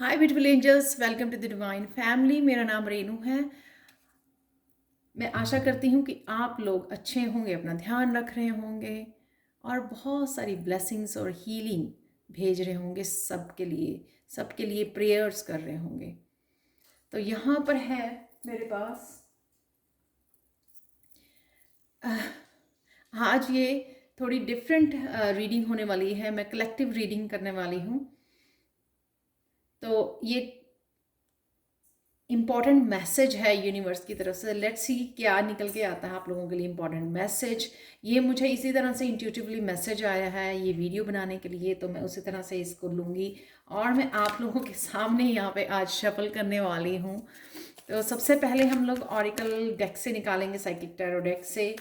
Hi beautiful angels, welcome to the divine family. मेरा नाम रेनू है। मैं आशा करती हूँ कि आप लोग अच्छे होंगे, अपना ध्यान रख रहे होंगे और बहुत सारी ब्लेसिंग्स और हीलिंग भेज रहे होंगे सबके लिए प्रेयर्स कर रहे होंगे। तो यहाँ पर है मेरे पास आज ये थोड़ी डिफरेंट रीडिंग होने वाली है। मैं कलेक्टिव रीडिंग करने वाली हूँ। तो ये इम्पॉर्टेंट मैसेज है यूनिवर्स की तरफ से। लेट्स सी क्या निकल के आता है आप लोगों के लिए इम्पॉर्टेंट मैसेज। ये मुझे इसी तरह से इंट्यूटिवली मैसेज आया है ये वीडियो बनाने के लिए, तो मैं उसी तरह से इसको लूँगी और मैं आप लोगों के सामने यहाँ पे आज शफल करने वाली हूँ। तो सबसे पहले हम लोग ऑरिकल डेक से निकालेंगे, साइकिक टैरो डेक से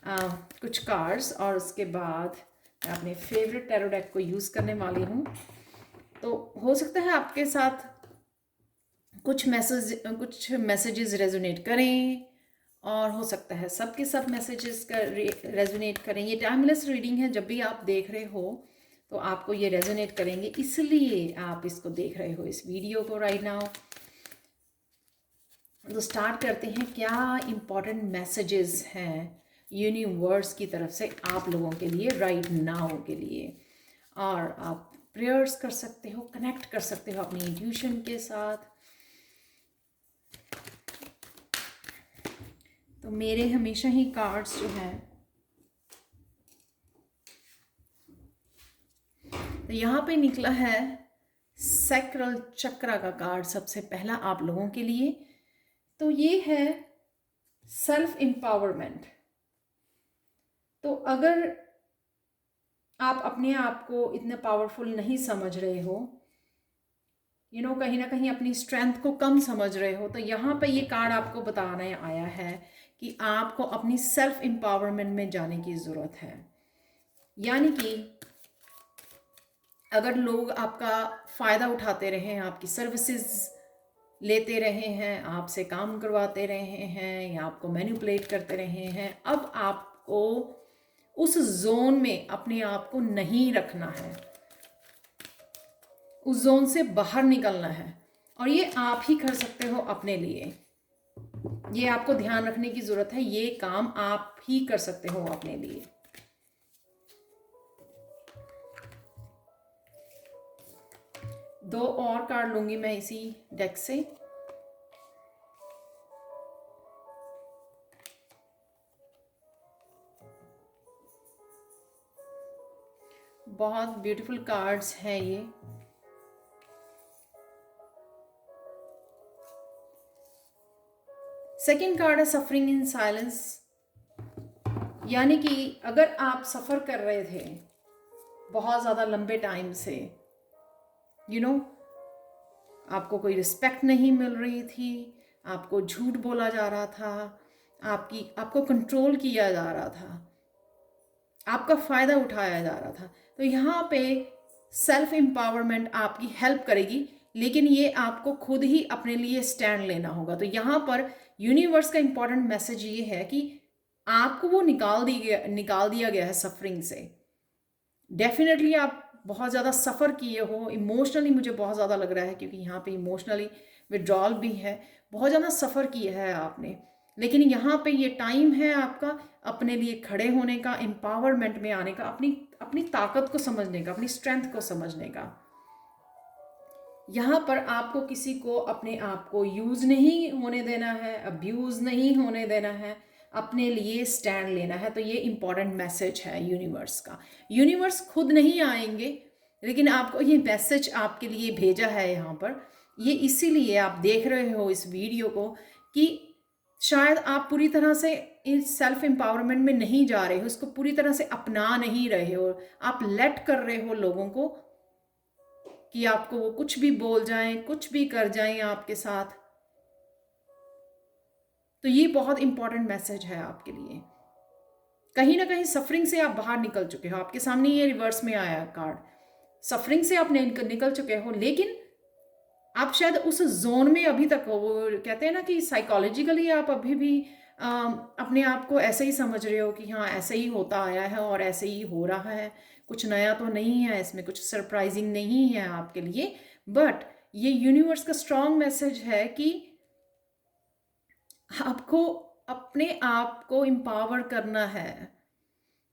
कुछ कार्ड्स, और उसके बाद मैं अपने फेवरेट टैरो डेक को यूज़ करने वाली हूँ। तो हो सकता है आपके साथ कुछ मैसेजेस रेजोनेट करें और हो सकता है सबके सब मैसेजेस का रेजोनेट करें। ये टाइमलेस रीडिंग है, जब भी आप देख रहे हो तो आपको ये रेजोनेट करेंगे, इसलिए आप इसको देख रहे हो इस वीडियो को राइट नाउ। तो स्टार्ट करते हैं। क्या इम्पोर्टेंट मैसेजेस हैं यूनिवर्स की तरफ से आप लोगों के लिए राइट नाउ के लिए। और आप प्रेयर्स कर सकते हो, कनेक्ट कर सकते हो अपनी इंट्यूशन के साथ। तो मेरे हमेशा ही कार्ड्स जो हैं, तो यहाँ पे निकला है सैक्रल चक्रा का कार्ड सबसे पहला आप लोगों के लिए। तो ये है सेल्फ एम्पावरमेंट। तो अगर आप अपने आप को इतने पावरफुल नहीं समझ रहे हो, कहीं ना कहीं अपनी स्ट्रेंथ को कम समझ रहे हो, तो यहाँ पे ये कार्ड आपको बताने आया है कि आपको अपनी सेल्फ एम्पावरमेंट में जाने की ज़रूरत है। यानी कि अगर लोग आपका फ़ायदा उठाते रहे, आपकी सर्विसेज लेते रहे हैं, आपसे काम करवाते रहे हैं या आपको मैनिपुलेट करते रहे हैं, अब आपको उस जोन में अपने आप को नहीं रखना है, उस जोन से बाहर निकलना है। और ये आप ही कर सकते हो अपने लिए। ये आपको ध्यान रखने की ज़रूरत है, ये काम आप ही कर सकते हो अपने लिए। दो और कार्ड लूंगी मैं इसी डेक से। बहुत ब्यूटीफुल कार्ड्स हैं ये। सेकंड कार्ड है सफरिंग इन साइलेंस। यानी कि अगर आप सफ़र कर रहे थे बहुत ज़्यादा लंबे टाइम से, आपको कोई रिस्पेक्ट नहीं मिल रही थी, आपको झूठ बोला जा रहा था, आपको कंट्रोल किया जा रहा था, आपका फ़ायदा उठाया जा रहा था, तो यहाँ पे सेल्फ एम्पावरमेंट आपकी हेल्प करेगी, लेकिन ये आपको खुद ही अपने लिए स्टैंड लेना होगा। तो यहाँ पर यूनिवर्स का इम्पॉर्टेंट मैसेज ये है कि आपको वो निकाल दिया गया है सफरिंग से। डेफिनेटली आप बहुत ज़्यादा सफ़र किए हो, इमोशनली मुझे बहुत ज़्यादा लग रहा है, क्योंकि यहाँ पे इमोशनली विड्रॉल भी है, बहुत ज़्यादा सफ़र किया है आपने। लेकिन यहाँ पे ये टाइम है आपका अपने लिए खड़े होने का, एम्पावरमेंट में आने का, अपनी अपनी ताकत को समझने का, अपनी स्ट्रेंथ को समझने का। यहाँ पर आपको किसी को अपने आप को यूज़ नहीं होने देना है, अब्यूज़ नहीं होने देना है, अपने लिए स्टैंड लेना है। तो ये इम्पॉर्टेंट मैसेज है यूनिवर्स का। यूनिवर्स खुद नहीं आएंगे, लेकिन आपको ये मैसेज आपके लिए भेजा है यहाँ पर। ये इसीलिए आप देख रहे हो इस वीडियो को कि शायद आप पूरी तरह से इस सेल्फ एम्पावरमेंट में नहीं जा रहे हो, इसको पूरी तरह से अपना नहीं रहे हो, आप लेट कर रहे हो लोगों को कि आपको वो कुछ भी बोल जाएं, कुछ भी कर जाएं आपके साथ। तो ये बहुत इंपॉर्टेंट मैसेज है आपके लिए। कहीं ना कहीं सफरिंग से आप बाहर निकल चुके हो। आपके सामने ये रिवर्स में आया कार्ड, सफरिंग से आप निकल चुके हो, लेकिन आप शायद उस जोन में अभी तक हो। वो कहते हैं ना कि साइकोलॉजिकली आप अभी भी अपने आप को ऐसे ही समझ रहे हो कि हाँ ऐसे ही होता आया है और ऐसे ही हो रहा है, कुछ नया तो नहीं है इसमें, कुछ सरप्राइजिंग नहीं है आपके लिए। बट ये यूनिवर्स का स्ट्रॉन्ग मैसेज है कि आपको अपने आप को एम्पावर करना है।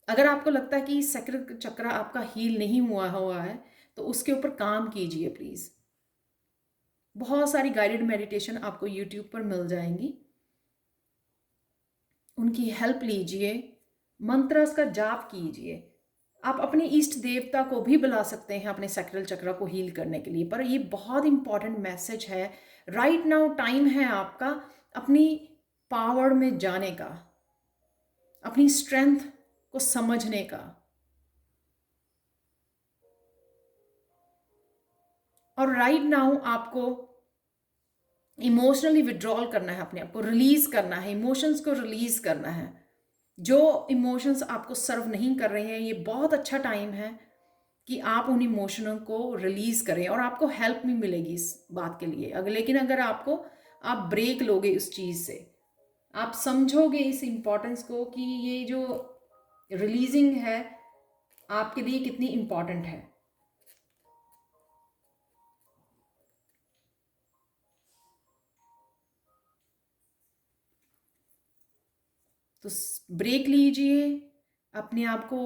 अगर आपको लगता है कि सैक्रल चक्र आपका हील नहीं हुआ है तो उसके ऊपर काम कीजिए प्लीज़। बहुत सारी गाइडेड मेडिटेशन आपको यूट्यूब पर मिल जाएंगी, उनकी हेल्प लीजिए, मंत्रस का जाप कीजिए। आप अपने इष्ट देवता को भी बुला सकते हैं अपने सैक्रल चक्र को हील करने के लिए। पर ये बहुत इंपॉर्टेंट मैसेज है, राइट नाउ टाइम है आपका अपनी पावर में जाने का, अपनी स्ट्रेंथ को समझने का, और राइट नाउ आपको इमोशनली विड्रॉल करना है, अपने आप को रिलीज करना है, इमोशंस को रिलीज करना है। जो इमोशंस आपको सर्व नहीं कर रहे हैं, ये बहुत अच्छा टाइम है कि आप उन इमोशनों को रिलीज करें, और आपको हेल्प भी मिलेगी इस बात के लिए। अगर लेकिन अगर आप ब्रेक लोगे उस चीज़ से, आप समझोगे इस इम्पोर्टेंस को कि ये जो रिलीजिंग है आपके लिए कितनी इम्पोर्टेंट है। तो ब्रेक लीजिए, अपने आप को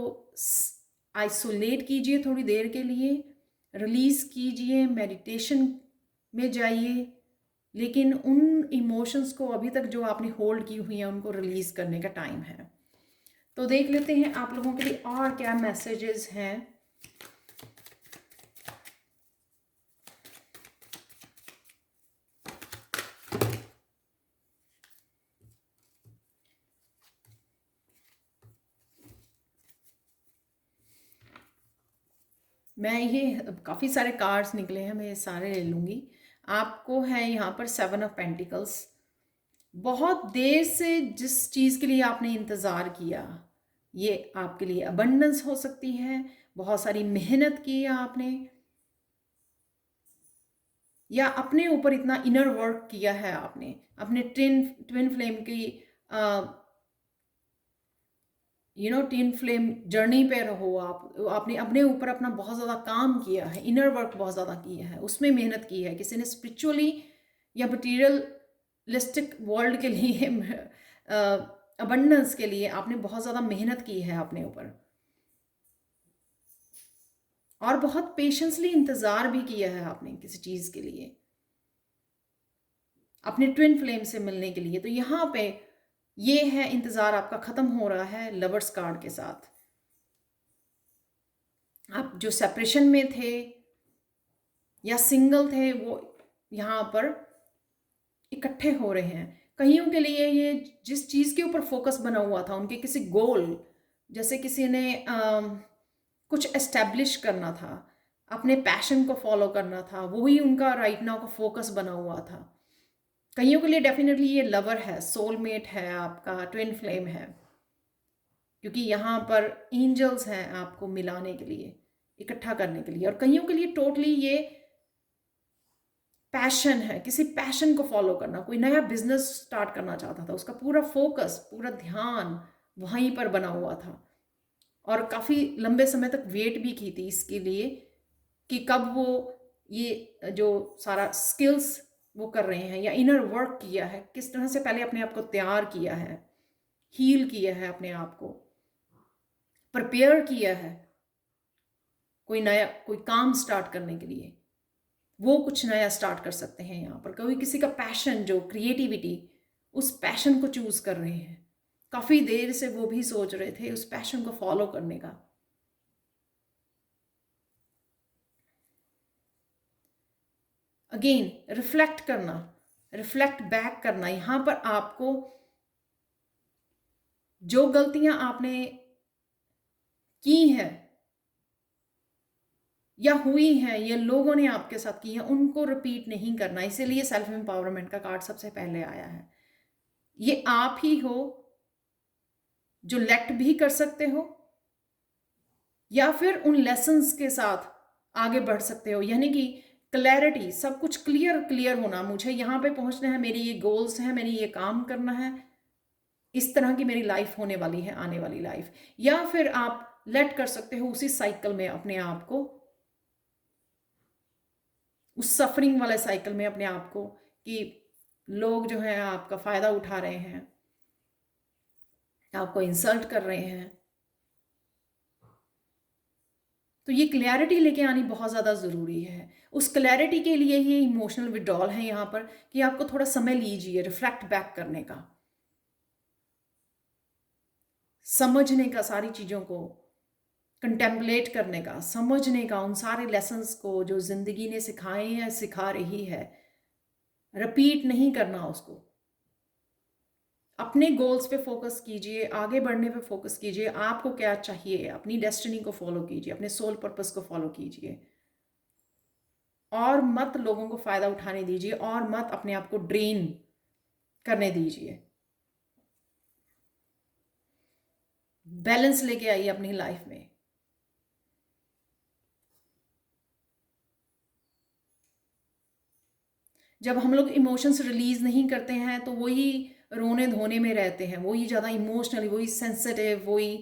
आइसोलेट कीजिए थोड़ी देर के लिए, रिलीज कीजिए, मेडिटेशन में जाइए, लेकिन उन इमोशंस को अभी तक जो आपने होल्ड की हुई है उनको रिलीज करने का टाइम है। तो देख लेते हैं आप लोगों के लिए और क्या मैसेजेस हैं। मैं ये काफ़ी सारे कार्ड्स निकले हैं, मैं ये सारे ले लूँगी। आपको है यहाँ पर 7 ऑफ पेंटिकल्स। बहुत देर से जिस चीज़ के लिए आपने इंतज़ार किया, ये आपके लिए अबंडेंस हो सकती है। बहुत सारी मेहनत की आपने, या अपने ऊपर इतना इनर वर्क किया है आपने, अपने ट्विन फ्लेम की टिन फ्लेम जर्नी पे रहो आप। आपने अपने ऊपर अपना बहुत ज़्यादा काम किया है, इनर वर्क बहुत ज़्यादा किया है, उसमें मेहनत की है। किसी ने स्पिरिचुअली या मटीरियलिस्टिक वर्ल्ड के लिए अबंडेंस के लिए आपने बहुत ज़्यादा मेहनत की है अपने ऊपर, और बहुत पेशेंसली इंतज़ार भी किया है आपने किसी चीज़ के लिए, अपने ट्विन फ्लेम से मिलने के लिए। तो यहाँ पे ये है, इंतज़ार आपका ख़त्म हो रहा है लवर्स कार्ड के साथ। आप जो सेपरेशन में थे या सिंगल थे, वो यहाँ पर इकट्ठे हो रहे हैं। कईयों के लिए ये जिस चीज़ के ऊपर फोकस बना हुआ था, उनके किसी गोल, जैसे किसी ने कुछ एस्टेब्लिश करना था, अपने पैशन को फॉलो करना था, वही उनका राइट नाउ का फोकस बना हुआ था। कईयों के लिए डेफिनेटली ये लवर है, सोलमेट है, आपका ट्विन फ्लेम है, क्योंकि यहाँ पर एंजल्स हैं आपको मिलाने के लिए, इकट्ठा करने के लिए। और कईयों के लिए टोटली ये पैशन है, किसी पैशन को फॉलो करना। कोई नया बिजनेस स्टार्ट करना चाहता था, उसका पूरा फोकस, पूरा ध्यान वहीं पर बना हुआ था, और काफ़ी लंबे समय तक वेट भी की थी इसके लिए कि कब वो ये जो सारा स्किल्स वो कर रहे हैं, या इनर वर्क किया है, किस तरह से पहले अपने आप को तैयार किया है, हील किया है, अपने आप को प्रिपेयर किया है कोई काम स्टार्ट करने के लिए। वो कुछ नया स्टार्ट कर सकते हैं यहाँ पर। कोई किसी का पैशन, जो क्रिएटिविटी, उस पैशन को चूज कर रहे हैं। काफ़ी देर से वो भी सोच रहे थे उस पैशन को फॉलो करने का। अगेन रिफ्लेक्ट करना, रिफ्लेक्ट बैक करना। यहाँ पर आपको जो गलतियां आपने की हैं या हुई हैं, या लोगों ने आपके साथ की हैं, उनको रिपीट नहीं करना। इसीलिए सेल्फ एम्पावरमेंट का कार्ड सबसे पहले आया है। ये आप ही हो जो लेट भी कर सकते हो, या फिर उन लेसन्स के साथ आगे बढ़ सकते हो। यानी कि क्लैरिटी, सब कुछ क्लियर होना। मुझे यहाँ पे पहुँचना है, मेरी ये गोल्स हैं, मैंने ये काम करना है, इस तरह की मेरी लाइफ होने वाली है, आने वाली लाइफ। या फिर आप लेट कर सकते हो उसी साइकिल में अपने आप को उस सफरिंग वाले साइकिल में अपने आप को, कि लोग जो हैं आपका फ़ायदा उठा रहे हैं, आपको इंसल्ट कर रहे हैं। तो ये क्लैरिटी लेके आनी बहुत ज़्यादा ज़रूरी है। उस क्लैरिटी के लिए ये इमोशनल विड्रॉल है यहाँ पर, कि आपको थोड़ा समय लीजिए रिफ्लेक्ट बैक करने का, समझने का, सारी चीज़ों को कंटेम्पलेट करने का, समझने का उन सारे लेसन्स को जो ज़िंदगी ने सिखाए हैं, सिखा रही है। रिपीट नहीं करना उसको। अपने गोल्स पे फोकस कीजिए, आगे बढ़ने पे फोकस कीजिए, आपको क्या चाहिए, अपनी डेस्टिनी को फॉलो कीजिए, अपने सोल पर्पस को फॉलो कीजिए, और मत लोगों को फ़ायदा उठाने दीजिए, और मत अपने आप को ड्रेन करने दीजिए। बैलेंस लेके आइए अपनी लाइफ में। जब हम लोग इमोशंस रिलीज नहीं करते हैं तो वही रोने धोने में रहते हैं, वही ज़्यादा इमोशनली, वही सेंसिटिव, वही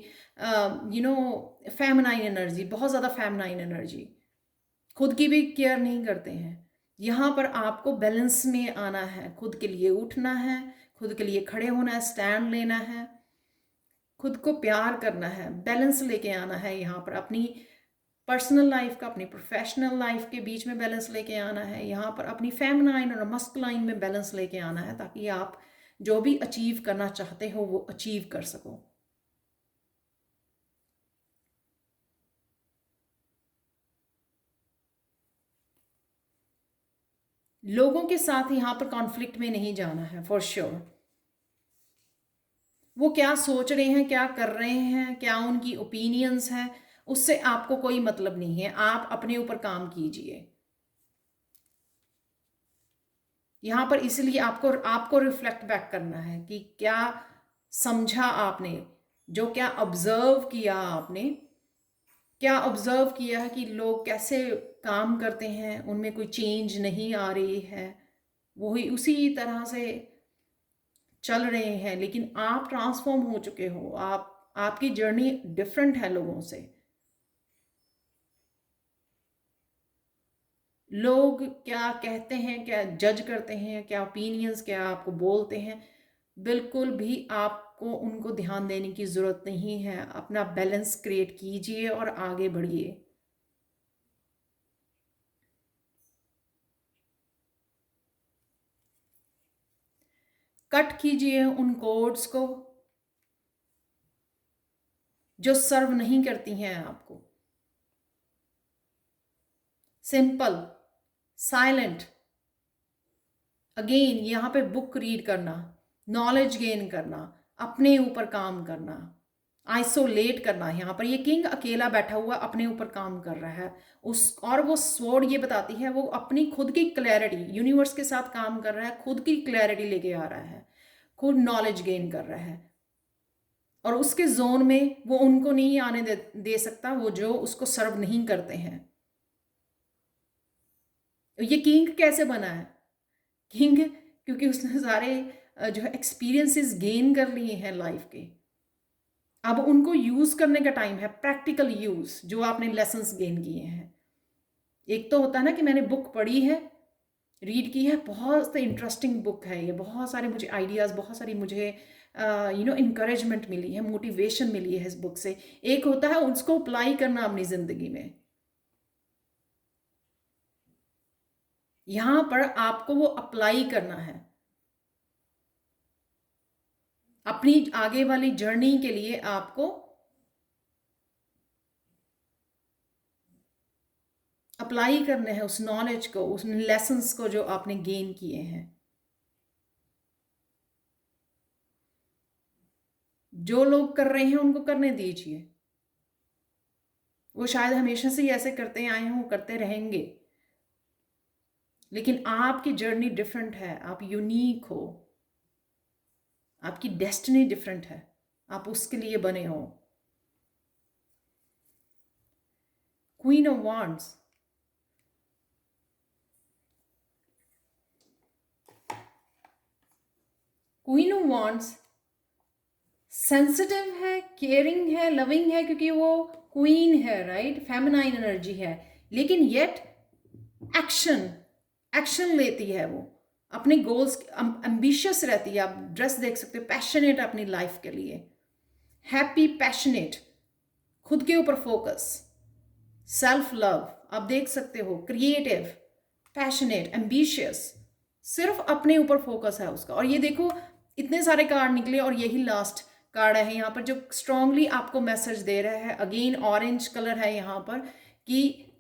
फेमिनाइन एनर्जी, बहुत ज़्यादा फेमिनाइन एनर्जी, खुद की भी केयर नहीं करते हैं। यहाँ पर आपको बैलेंस में आना है, खुद के लिए उठना है, खुद के लिए खड़े होना है, स्टैंड लेना है, खुद को प्यार करना है, बैलेंस लेके आना है। यहाँ पर अपनी पर्सनल लाइफ का अपनी प्रोफेशनल लाइफ के बीच में बैलेंस लेके आना है, यहाँ पर अपनी फेमिनाइन और मस्कुलाइन में बैलेंस लेके आना है, ताकि आप जो भी अचीव करना चाहते हो वो अचीव कर सको। लोगों के साथ यहाँ पर कॉन्फ्लिक्ट में नहीं जाना है, फॉर श्योर। वो क्या सोच रहे हैं, क्या कर रहे हैं, क्या उनकी ओपिनियंस हैं, उससे आपको कोई मतलब नहीं है। आप अपने ऊपर काम कीजिए। यहाँ पर इसलिए आपको आपको रिफ्लेक्ट बैक करना है कि क्या समझा आपने, जो क्या ऑब्जर्व किया आपने, क्या ऑब्जर्व किया है कि लोग कैसे काम करते हैं, उनमें कोई चेंज नहीं आ रही है, वही उसी तरह से चल रहे हैं, लेकिन आप ट्रांसफॉर्म हो चुके हो। आपकी जर्नी डिफरेंट है लोगों से। लोग क्या कहते हैं, क्या जज करते हैं, क्या ओपिनियंस, क्या आपको बोलते हैं, बिल्कुल भी आपको उनको ध्यान देने की ज़रूरत नहीं है। अपना बैलेंस क्रिएट कीजिए और आगे बढ़िए। कट कीजिए उन कोड्स को जो सर्व नहीं करती हैं आपको। सिंपल, साइलेंट, अगेन यहाँ पे बुक रीड करना, नॉलेज गेन करना, अपने ऊपर काम करना, आइसोलेट करना। यहाँ पर ये किंग अकेला बैठा हुआ अपने ऊपर काम कर रहा है। और वो स्वॉर्ड ये बताती है, वो अपनी खुद की क्लैरिटी, यूनिवर्स के साथ काम कर रहा है, खुद की क्लैरिटी लेके आ रहा है, खुद नॉलेज गेन कर रहा है, और उसके जोन में वो उनको नहीं आने दे सकता, वो जो उसको सर्व नहीं करते हैं। ये किंग कैसे बना है? किंग क्योंकि उसने सारे जो है एक्सपीरियंसेस गेन कर लिए हैं लाइफ के। अब उनको यूज करने का टाइम है, प्रैक्टिकल यूज, जो आपने लेसन्स गेन किए हैं। एक तो होता है ना कि मैंने बुक पढ़ी है, रीड की है, बहुत इंटरेस्टिंग बुक है ये, बहुत सारे मुझे आइडियाज़, बहुत सारी मुझे इंकरेजमेंट मिली है, मोटिवेशन मिली है इस बुक से। एक होता है उसको अप्लाई करना अपनी ज़िंदगी में। यहाँ पर आपको वो अप्लाई करना है अपनी आगे वाली जर्नी के लिए। आपको अप्लाई करना है उस नॉलेज को, उस लेसन्स को जो आपने गेन किए हैं। जो लोग कर रहे हैं उनको करने दीजिए, वो शायद हमेशा से ही ऐसे करते आए हैं, वो करते रहेंगे, लेकिन आपकी जर्नी डिफरेंट है, आप यूनिक हो, आपकी डेस्टिनी डिफरेंट है, आप उसके लिए बने हो। Queen of wands, queen of wands sensitive है, केयरिंग है, लविंग है, क्योंकि वो क्वीन है, राइट, फेमिनाइन एनर्जी है, लेकिन येट एक्शन एक्शन लेती है, वो अपने गोल्स एम्बिशियस रहती है। आप ड्रेस देख सकते हो, पैशनेट अपनी लाइफ के लिए, हैप्पी, पैशनेट, खुद के ऊपर फोकस, सेल्फ लव, आप देख सकते हो, क्रिएटिव, पैशनेट, एम्बिशियस, सिर्फ अपने ऊपर फोकस है उसका। और ये देखो इतने सारे कार्ड निकले और यही लास्ट कार्ड है यहाँ पर जो स्ट्रांगली आपको मैसेज दे रहा है। अगेन ऑरेंज कलर है यहाँ पर कि,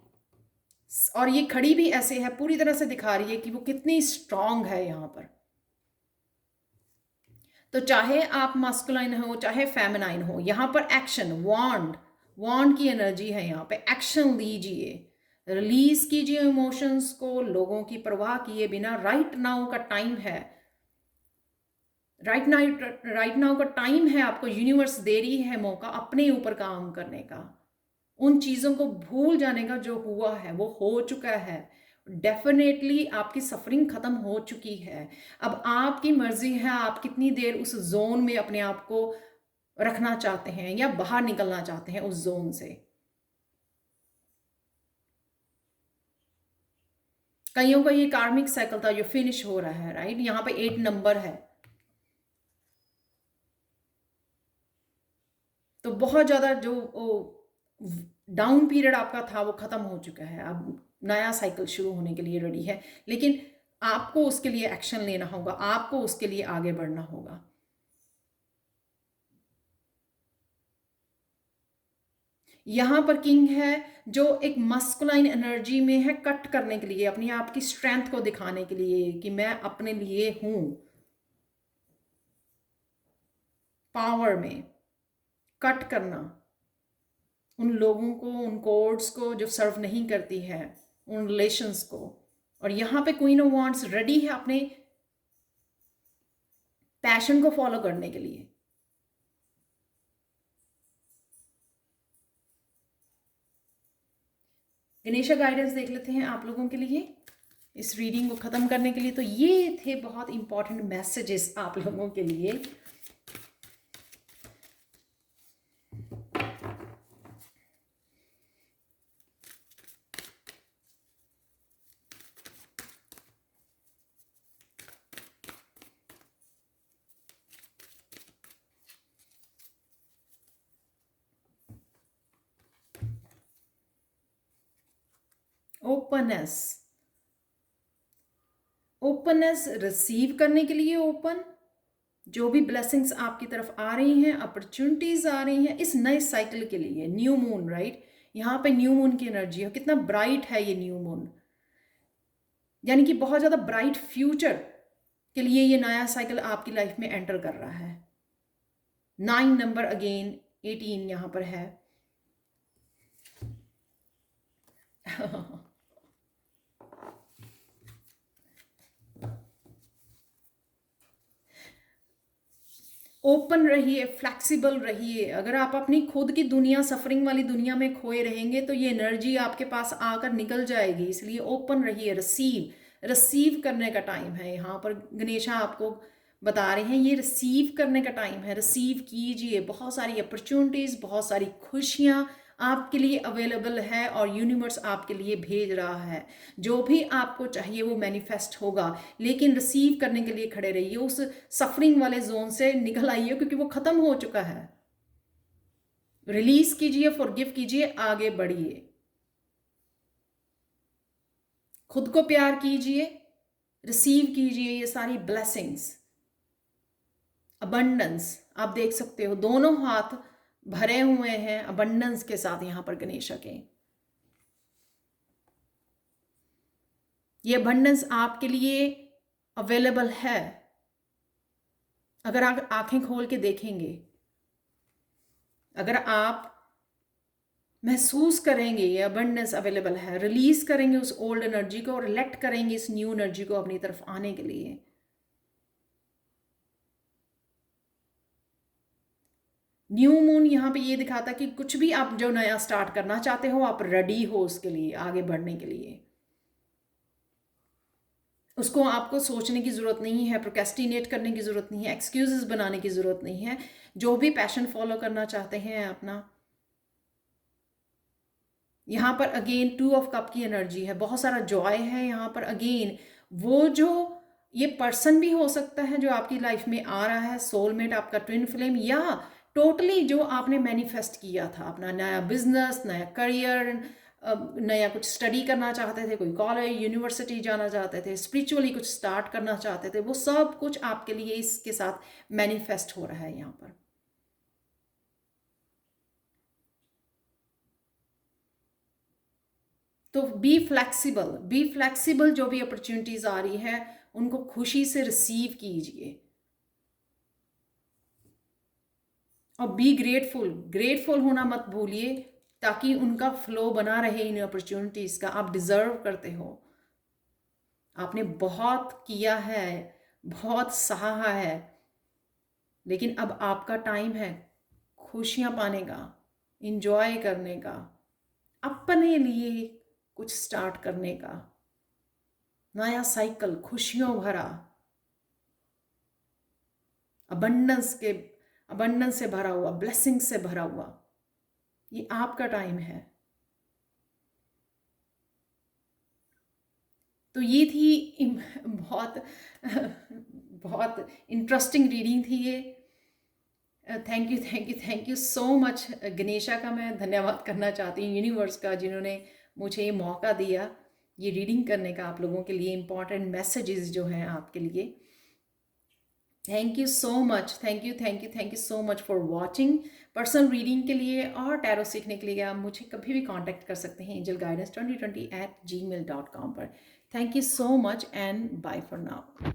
और ये खड़ी भी ऐसे है, पूरी तरह से दिखा रही है कि वो कितनी स्ट्रांग है यहाँ पर। तो चाहे आप मास्कुलाइन हो चाहे फेमिनाइन हो, यहाँ पर एक्शन, वॉन्ड की एनर्जी है यहाँ पे। एक्शन लीजिए, रिलीज कीजिए इमोशंस को, लोगों की परवाह किए बिना। राइट नाउ का टाइम है, राइट नाउ का टाइम है। आपको यूनिवर्स दे रही है मौका अपने ऊपर काम करने का, उन चीज़ों को भूल जाने का जो हुआ है वो हो चुका है। डेफिनेटली आपकी सफरिंग खत्म हो चुकी है। अब आपकी मर्जी है आप कितनी देर उस जोन में अपने आप को रखना चाहते हैं या बाहर निकलना चाहते हैं उस जोन से। कईयों का ये कार्मिक साइकिल था जो फिनिश हो रहा है, राइट। यहाँ पे 8 नंबर है, तो बहुत ज़्यादा जो डाउन पीरियड आपका था वो ख़त्म हो चुका है। अब नया साइकिल शुरू होने के लिए रेडी है, लेकिन आपको उसके लिए एक्शन लेना होगा, आपको उसके लिए आगे बढ़ना होगा। यहाँ पर किंग है जो एक मस्कुलाइन एनर्जी में है, कट करने के लिए, अपनी आप की स्ट्रेंथ को दिखाने के लिए कि मैं अपने लिए हूँ, पावर में कट करना उन लोगों को, उन कोड्स को जो सर्व नहीं करती है, उन रिलेशंस को। और यहाँ पे क्वीन ऑफ वांड्स रेडी है अपने पैशन को फॉलो करने के लिए। गणेशा गाइडेंस देख लेते हैं आप लोगों के लिए इस रीडिंग को ख़त्म करने के लिए। तो ये थे बहुत इंपॉर्टेंट मैसेजेस आप लोगों के लिए। ओपननेस, ओपननेस रिसीव करने के लिए ओपन, जो भी ब्लेसिंग्स आपकी तरफ आ रही हैं, अपॉर्चुनिटीज आ रही हैं इस नए साइकिल के लिए। न्यू मून, राइट, यहाँ पे न्यू मून की एनर्जी है, कितना ब्राइट है ये न्यू मून, यानी कि बहुत ज़्यादा ब्राइट फ्यूचर के लिए ये नया साइकिल आपकी लाइफ में एंटर कर रहा है। 9 नंबर, अगेन 18 यहाँ पर है। ओपन रहिए, फ्लैक्सिबल रहिए। अगर आप अपनी खुद की दुनिया, सफरिंग वाली दुनिया में खोए रहेंगे तो ये एनर्जी आपके पास आकर निकल जाएगी। इसलिए ओपन रहिए, रिसीव करने का टाइम है। यहाँ पर गणेशा आपको बता रहे हैं ये रिसीव करने का टाइम है। रिसीव कीजिए, बहुत सारी अपॉर्चुनिटीज़, बहुत सारी खुशियाँ आपके लिए अवेलेबल है और यूनिवर्स आपके लिए भेज रहा है। जो भी आपको चाहिए वो मैनिफेस्ट होगा, लेकिन रिसीव करने के लिए खड़े रहिए। उस सफरिंग वाले जोन से निकल आइए क्योंकि वो ख़त्म हो चुका है। रिलीज कीजिए, फॉरगिव कीजिए, आगे बढ़िए, खुद को प्यार कीजिए, रिसीव कीजिए ये सारी ब्लेसिंग्स, अबंडेंस। आप देख सकते हो दोनों हाथ भरे हुए हैं अबंडेंस के साथ यहाँ पर गणेशा के। ये अबंडेंस आपके लिए अवेलेबल है अगर आप आंखें खोल के देखेंगे, अगर आप महसूस करेंगे ये अबंडेंस अवेलेबल है, रिलीज करेंगे उस ओल्ड एनर्जी को और इलेक्ट करेंगे इस न्यू एनर्जी को अपनी तरफ आने के लिए। न्यू मून यहाँ पे ये दिखाता कि कुछ भी आप जो नया स्टार्ट करना चाहते हो आप रेडी हो उसके लिए, आगे बढ़ने के लिए। उसको आपको सोचने की ज़रूरत नहीं है, प्रोक्रेस्टिनेट करने की ज़रूरत नहीं है, एक्सक्यूजेस बनाने की ज़रूरत नहीं है। जो भी पैशन फॉलो करना चाहते हैं अपना, यहाँ पर अगेन 2 ऑफ कप की एनर्जी है, बहुत सारा जॉय है यहाँ पर। अगेन वो जो ये पर्सन भी हो सकता है जो आपकी लाइफ में आ रहा है, सोलमेट, आपका ट्विन फ्लेम, या टोटली जो आपने मैनिफेस्ट किया था, अपना नया बिजनेस, नया करियर, नया कुछ स्टडी करना चाहते थे, कोई कॉलेज यूनिवर्सिटी जाना चाहते थे, स्पिरिचुअली कुछ स्टार्ट करना चाहते थे, वो सब कुछ आपके लिए इसके साथ मैनिफेस्ट हो रहा है यहाँ पर। तो बी फ्लेक्सिबल, जो भी अपॉर्चुनिटीज आ रही है उनको खुशी से रिसीव कीजिए और बी ग्रेटफुल, ग्रेटफुल होना मत भूलिए, ताकि उनका फ्लो बना रहे इन अपॉर्चुनिटीज का। आप डिजर्व करते हो, आपने बहुत किया है, बहुत सहा है, लेकिन अब आपका टाइम है खुशियां पाने का, इंजॉय करने का, अपने लिए कुछ स्टार्ट करने का, नया साइकिल खुशियों भरा, अबंडेंस के, अबंडेंस से भरा हुआ, ब्लेसिंग से भरा हुआ। ये आपका टाइम है। तो ये थी बहुत बहुत इंटरेस्टिंग रीडिंग थी ये। Thank you, thank you, thank you so much. Ganesha का मैं धन्यवाद करना चाहती हूँ, यूनिवर्स का, जिन्होंने मुझे ये मौका दिया ये रीडिंग करने का, आप लोगों के लिए इम्पॉर्टेंट मैसेजेस जो हैं आपके लिए। Thank you so much, thank you, thank you, thank you so much for watching. Personal reading के लिए और टैरो सीखने के लिए आप मुझे कभी भी कांटेक्ट कर सकते हैं angelguidance2020@gmail.com पर। Thank you so much and bye for now.